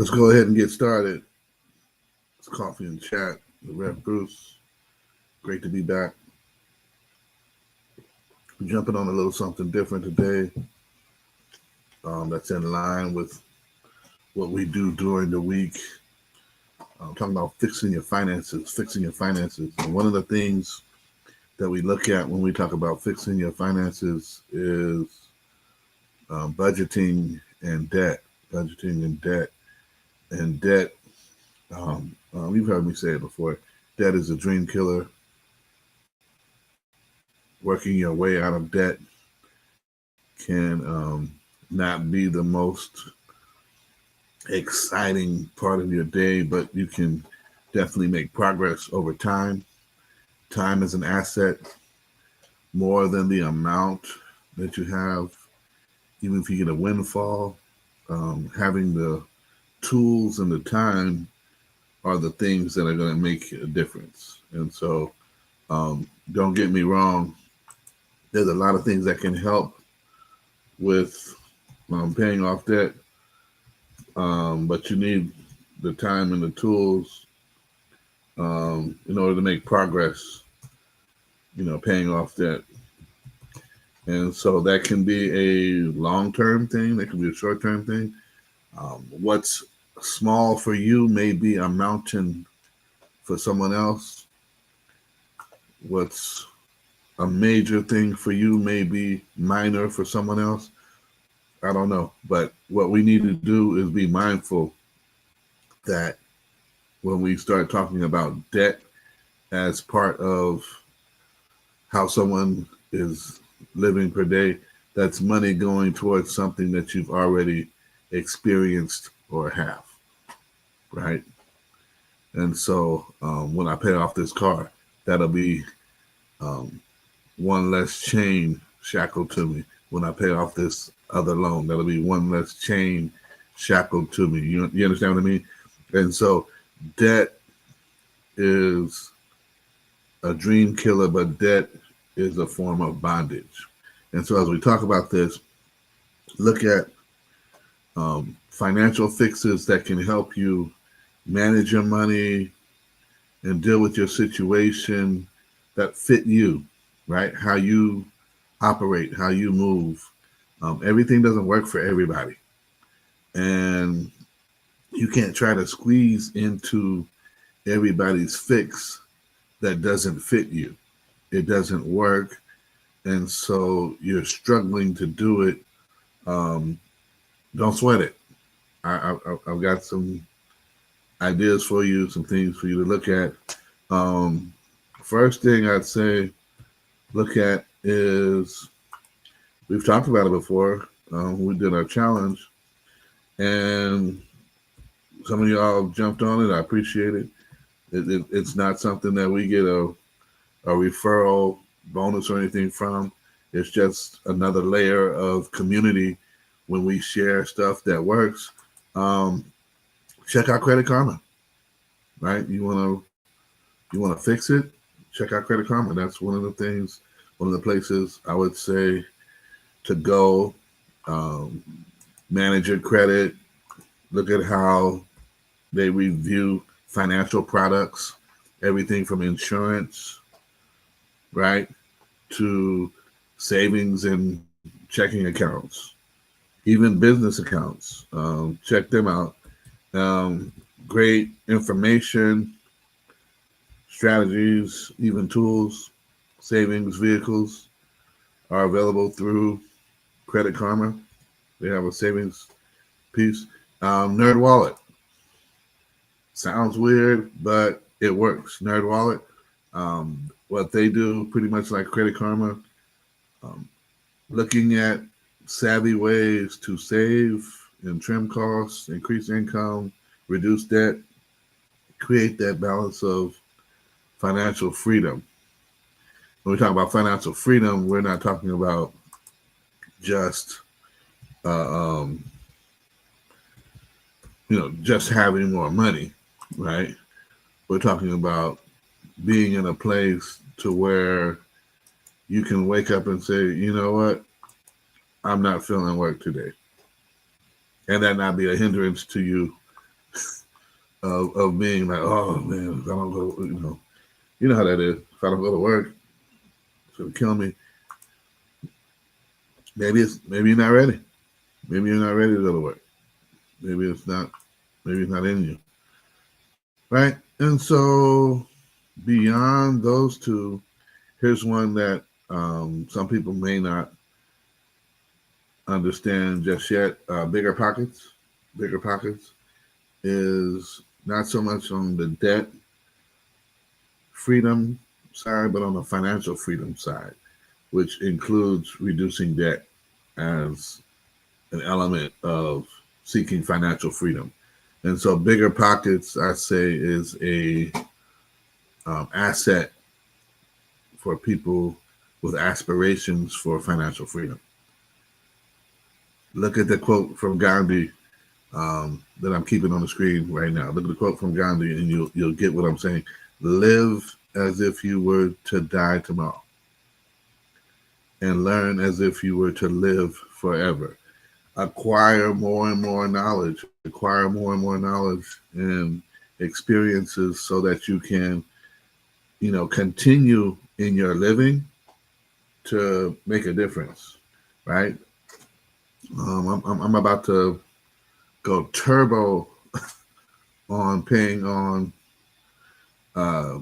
Let's go ahead and get started. It's Coffee and Chat with Rev Bruce. Great to be back. We're jumping on a little something different today that's in line with what we do during the week. I'm talking about fixing your finances. And one of the things that we look at when we talk about fixing your finances is budgeting and debt. And debt, you've heard me say it before, debt is a dream killer. Working your way out of debt can not be the most exciting part of your day, but you can definitely make progress over time. Time is an asset more than the amount that you have. Even if you get a windfall, having the tools and the time are the things that are going to make a difference. And so don't get me wrong, there's a lot of things that can help with paying off debt, but you need the time and the tools in order to make progress, paying off debt. And so that can be a long-term thing, that can be a short-term thing. What's small for you may be a mountain for someone else. What's a major thing for you may be minor for someone else. I don't know. But what we need to do is be mindful that when we start talking about debt as part of how someone is living per day, that's money going towards something that you've already experienced or have, right? And so when I pay off this car, that'll be one less chain shackled to me. When I pay off this other loan, that'll be one less chain shackled to me. You understand what I mean? And so debt is a dream killer, but debt is a form of bondage. And so as we talk about this, look at financial fixes that can help you manage your money and deal with your situation that fit you, right? How you operate, how you move. Everything doesn't work for everybody. And you can't try to squeeze into everybody's fix that doesn't fit you. It doesn't work. And so you're struggling to do it. Don't sweat it. I've got some ideas for you, some things for you to look at. First thing I'd say look at is, we've talked about it before. We did our challenge, and some of y'all jumped on it. I appreciate it. It's not something that we get a referral bonus or anything from. It's just another layer of community when we share stuff that works. Check out Credit Karma, right? You want to fix it? Check out Credit Karma. That's one of the things, one of the places I would say to go. Manage your credit. Look at how they review financial products, everything from insurance, right, to savings and checking accounts, even business accounts. Check them out. Great information, strategies, even tools, savings vehicles are available through Credit Karma. They have a savings piece. Nerd Wallet. Sounds weird, but it works. Nerd Wallet. What they do, pretty much like Credit Karma, looking at savvy ways to save and trim costs, increase income, reduce debt, create that balance of financial freedom. When we talk about financial freedom, we're not talking about just just having more money, right? We're talking about being in a place to where you can wake up and say, you know what, I'm not feeling work today. And that not be a hindrance to you of being like, oh man, if I don't go, you know how that is. If I don't go to work, it's gonna kill me. Maybe you're not ready. Maybe you're not ready to go to work. Maybe it's not. Maybe it's not in you, right? And so beyond those two, here's one that some people may not understand just yet. Bigger pockets. Bigger pockets is not so much on the debt freedom side, but on the financial freedom side, which includes reducing debt as an element of seeking financial freedom. And so, bigger pockets, I say, is a asset for people with aspirations for financial freedom. Look at the quote from Gandhi that I'm keeping on the screen right now. Look at the quote from Gandhi, and you'll get what I'm saying. Live as if you were to die tomorrow, and learn as if you were to live forever. Acquire more and more knowledge, and experiences so that you can, continue in your living to make a difference, right? I'm about to go turbo on paying on uh,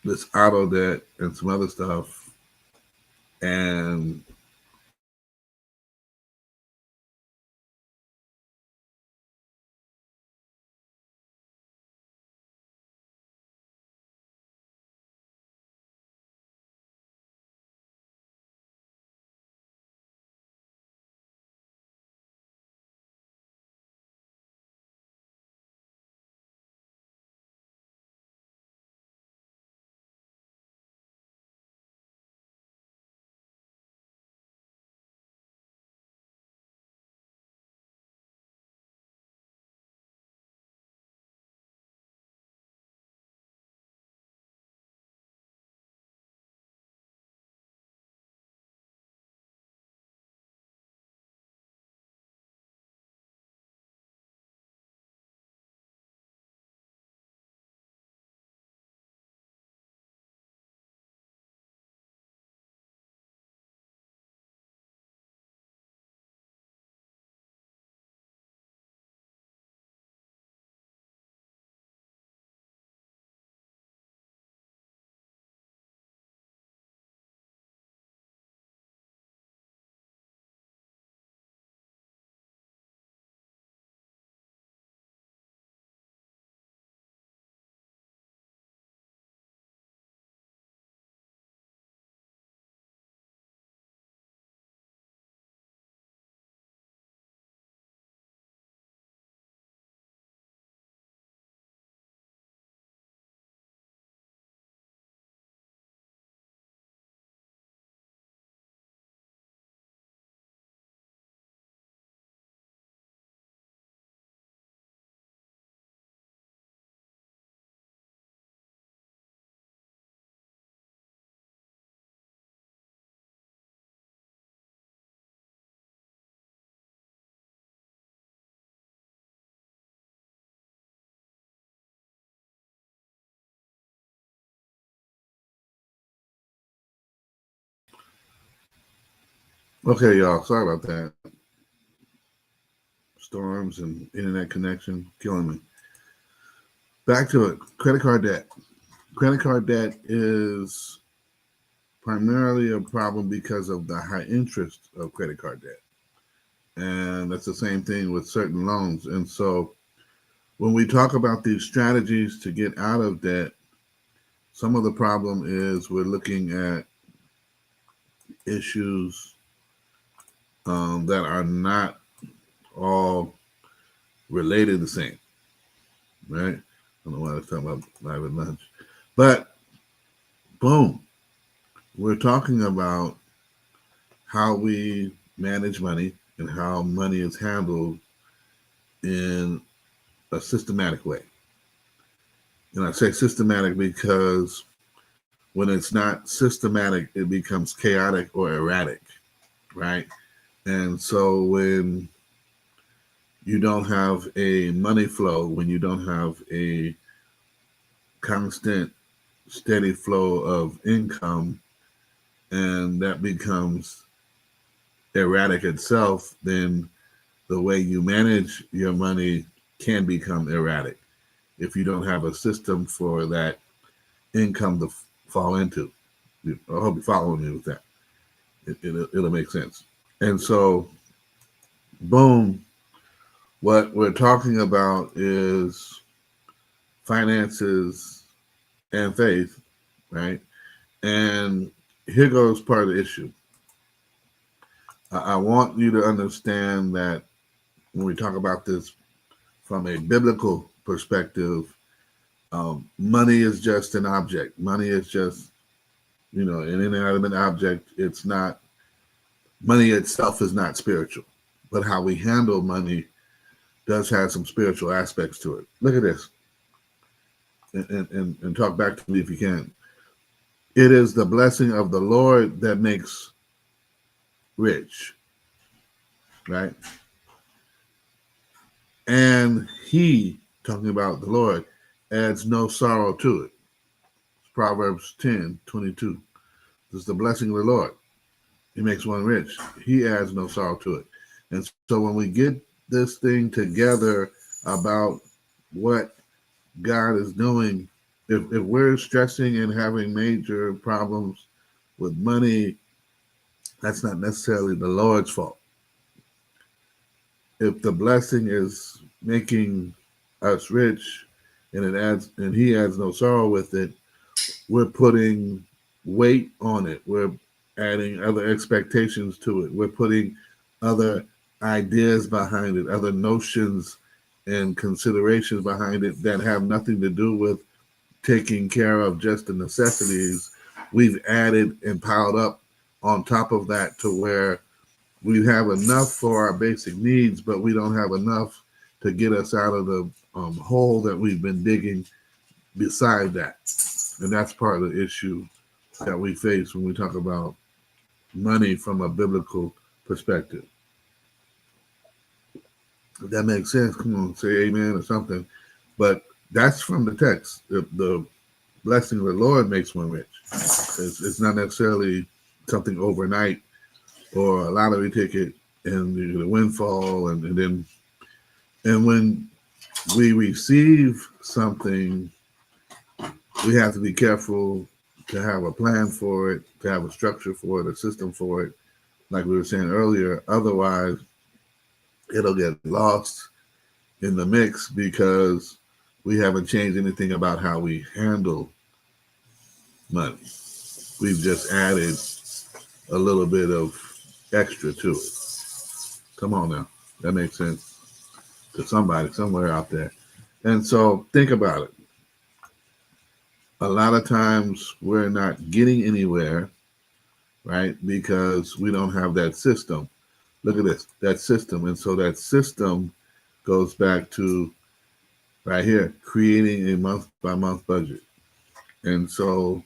this auto debt and some other stuff, and okay, y'all. Sorry about that. Storms and internet connection killing me. Back to it. Credit card debt. Credit card debt is primarily a problem because of the high interest of credit card debt. And that's the same thing with certain loans. And so when we talk about these strategies to get out of debt, some of the problem is we're looking at issues that are not all related the same, right? I don't know why I was talking about live at lunch. But boom, we're talking about how we manage money and how money is handled in a systematic way. And I say systematic because when it's not systematic, it becomes chaotic or erratic, right? And so when you don't have a money flow, when you don't have a constant, steady flow of income, and that becomes erratic itself, then the way you manage your money can become erratic if you don't have a system for that income to fall into. I hope you're following me with that. It'll make sense. And so, boom, what we're talking about is finances and faith, right? And here goes part of the issue. I want you to understand that when we talk about this from a biblical perspective, money is just an object. Money is just, an inanimate object. It's not, money itself is not spiritual, but how we handle money does have some spiritual aspects to it. Look at this, and talk back to me if you can. It is the blessing of the Lord that makes rich, right? And he, talking about the Lord, adds no sorrow to it. Proverbs 10:22. This is the blessing of the Lord. He makes one rich. He adds no sorrow to it. And so when we get this thing together about what God is doing, if we're stressing and having major problems with money, that's not necessarily the Lord's fault. If the blessing is making us rich and he adds no sorrow with it, we're putting weight on it. We're adding other expectations to it. We're putting other ideas behind it, other notions and considerations behind it that have nothing to do with taking care of just the necessities. We've added and piled up on top of that to where we have enough for our basic needs, but we don't have enough to get us out of the hole that we've been digging beside that. And that's part of the issue that we face when we talk about money from a biblical perspective. If that makes sense, come on, say amen or something. But that's from the text. The blessing of the Lord makes one rich. It's not necessarily something overnight or a lottery ticket and the windfall. And when we receive something, we have to be careful to have a plan for it, to have a structure for it, a system for it, like we were saying earlier. Otherwise, it'll get lost in the mix because we haven't changed anything about how we handle money. We've just added a little bit of extra to it. Come on now. That makes sense to somebody somewhere out there. And so think about it. A lot of times we're not getting anywhere, right? Because we don't have that system. Look at this, that system. And so that system goes back to right here, creating a month by month budget. And so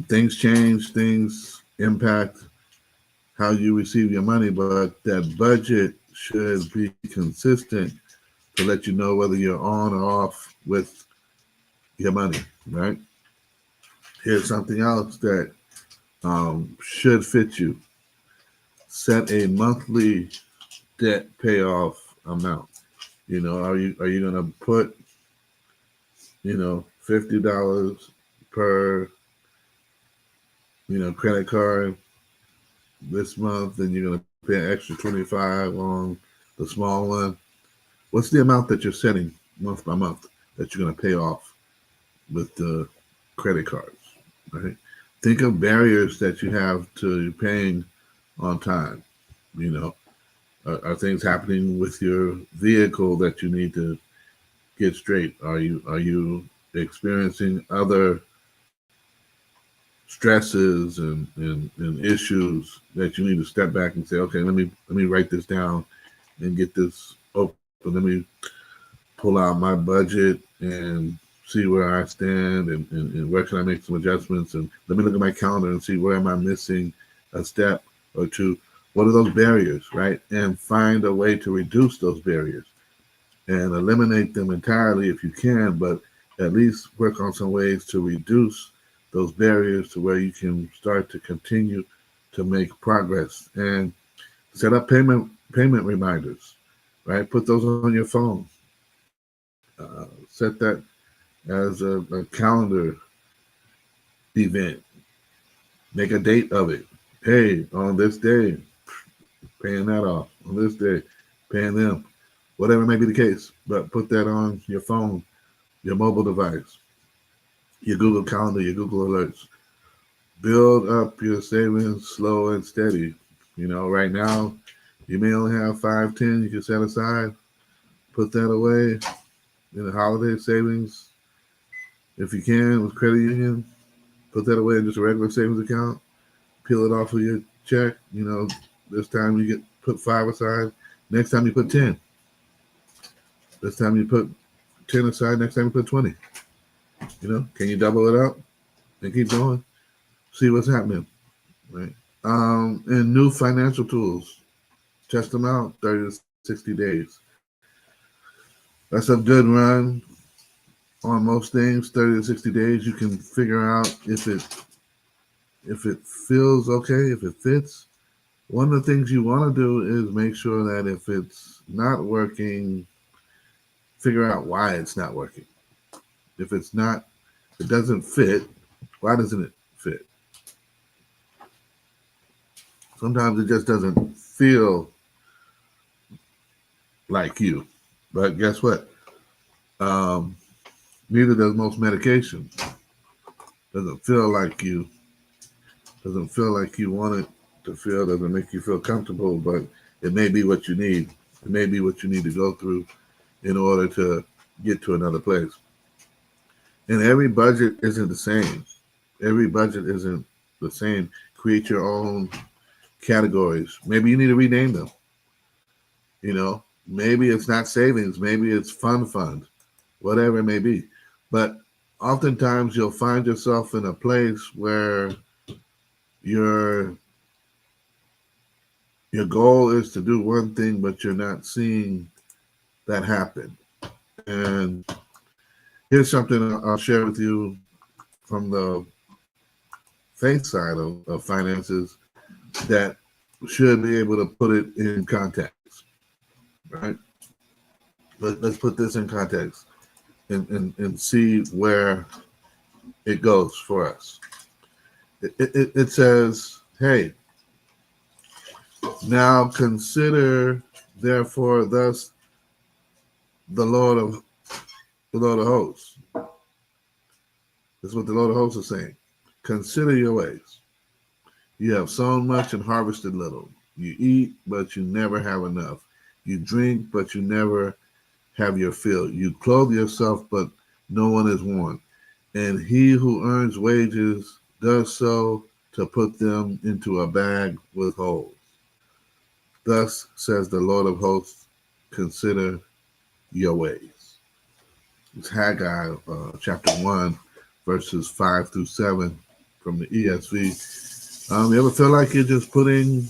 things change, things impact how you receive your money, but that budget should be consistent to let you know whether you're on or off with your money, right? Here's something else that should fit you. Set a monthly debt payoff amount. Are you gonna put $50 per credit card this month, and you're gonna pay an extra $25 on the small one? What's the amount that you're setting month by month that you're gonna pay off with the credit cards, right? Think of barriers that you have to paying on time. Are things happening with your vehicle that you need to get straight? Are you experiencing other stresses and issues that you need to step back and say, okay, let me write this down and get this open. Let me pull out my budget and see where I stand and where can I make some adjustments, and let me look at my calendar and see where am I missing a step or two. What are those barriers, right? And find a way to reduce those barriers and eliminate them entirely if you can, but at least work on some ways to reduce those barriers to where you can start to continue to make progress. And set up payment reminders, right? Put those on your phone. Set that as a calendar event. Make a date of it. Hey, on this day, paying that off. On this day, paying them. Whatever may be the case. But put that on your phone, your mobile device, your Google Calendar, your Google Alerts. Build up your savings slow and steady. Right now, you may only have 5, 10 you can set aside. Put that away in the holiday savings. If you can, with credit union, put that away in just a regular savings account. Peel it off of your check. This time you put 5 aside. Next time you put 10. This time you put 10 aside. Next time you put 20. Can you double it up and keep going? See what's happening, right? And new financial tools. Test them out 30 to 60 days. That's a good run on most things. 30 to 60 days, you can figure out if it feels okay, if it fits. One of the things you want to do is make sure that if it's not working, figure out why it's not working. If it doesn't fit, why doesn't it fit? Sometimes it just doesn't feel like you. But guess what? Neither does most medication. Doesn't feel like you. Doesn't feel like you want it to feel. Doesn't make you feel comfortable, but it may be what you need. It may be what you need to go through in order to get to another place. And every budget isn't the same. Every budget isn't the same. Create your own categories. Maybe you need to rename them. Maybe it's not savings. Maybe it's fund, whatever it may be. But oftentimes you'll find yourself in a place where your goal is to do one thing, but you're not seeing that happen. And here's something I'll share with you from the faith side of finances that should be able to put it in context, right? Let's put this in context and see where it goes for us. It says, hey, now consider therefore thus the Lord of hosts. That's what the Lord of hosts is saying. Consider your ways. You have sown much and harvested little. You eat, but you never have enough. You drink, but you never have your fill. You clothe yourself, but no one is warm. And he who earns wages does so to put them into a bag with holes. Thus says the Lord of hosts, consider your ways. It's Haggai chapter 1, verses 5 through 7 from the ESV. You ever feel like you're just putting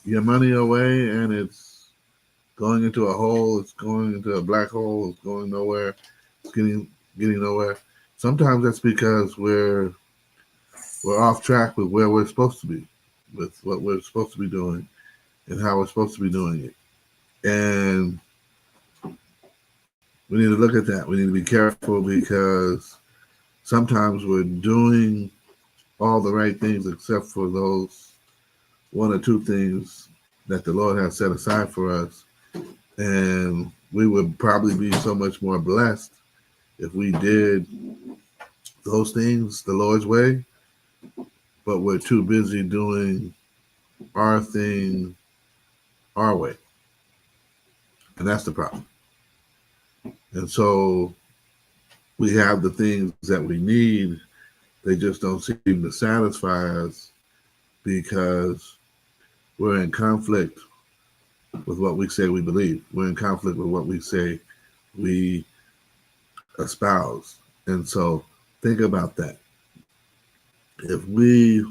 your money away and it's going into a hole, it's going into a black hole, it's going nowhere, it's getting nowhere? Sometimes that's because we're off track with where we're supposed to be, with what we're supposed to be doing and how we're supposed to be doing it. And we need to look at that. We need to be careful because sometimes we're doing all the right things except for those one or two things that the Lord has set aside for us. And we would probably be so much more blessed if we did those things the Lord's way, but we're too busy doing our thing our way. And that's the problem. And so we have the things that we need. They just don't seem to satisfy us because we're in conflict with what we say we believe. We're in conflict with what we say we espouse. And so think about that. If we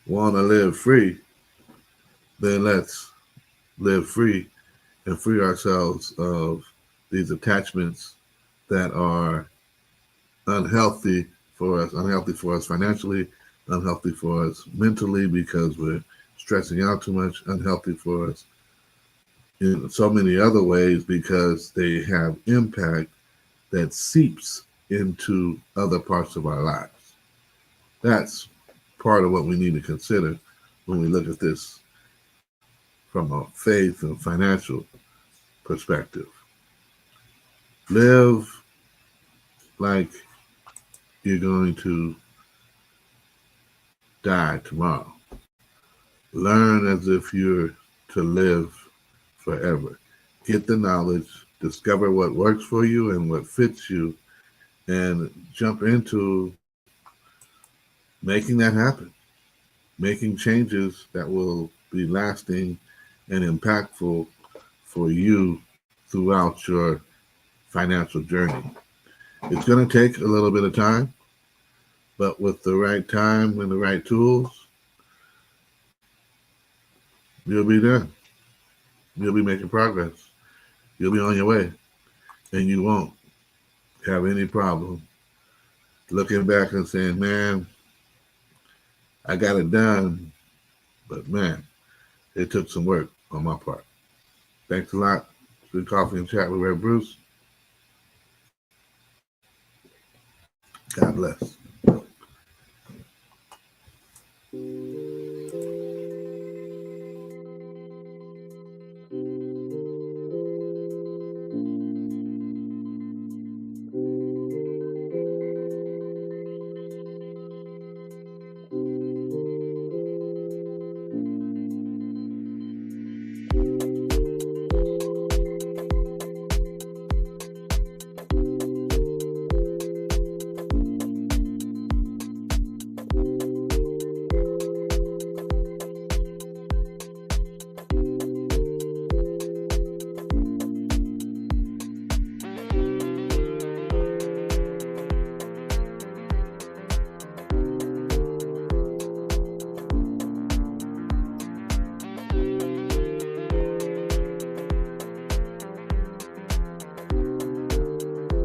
want to live free, then let's live free and free ourselves of these attachments that are unhealthy for us financially, unhealthy for us mentally because we're stressing out too much, unhealthy for us in so many other ways because they have impact that seeps into other parts of our lives. That's part of what we need to consider when we look at this from a faith and financial perspective. Live like you're going to die tomorrow. Learn as if you're to live forever. Get the knowledge, discover what works for you and what fits you, and jump into making that happen, making changes that will be lasting and impactful for you throughout your financial journey. It's going to take a little bit of time, but with the right time and the right tools, you'll be there. You'll be making progress. You'll be on your way, and you won't have any problem looking back and saying, man, I got it done, but man, it took some work on my part. Thanks a lot. Good coffee and chat with Red Bruce. God bless.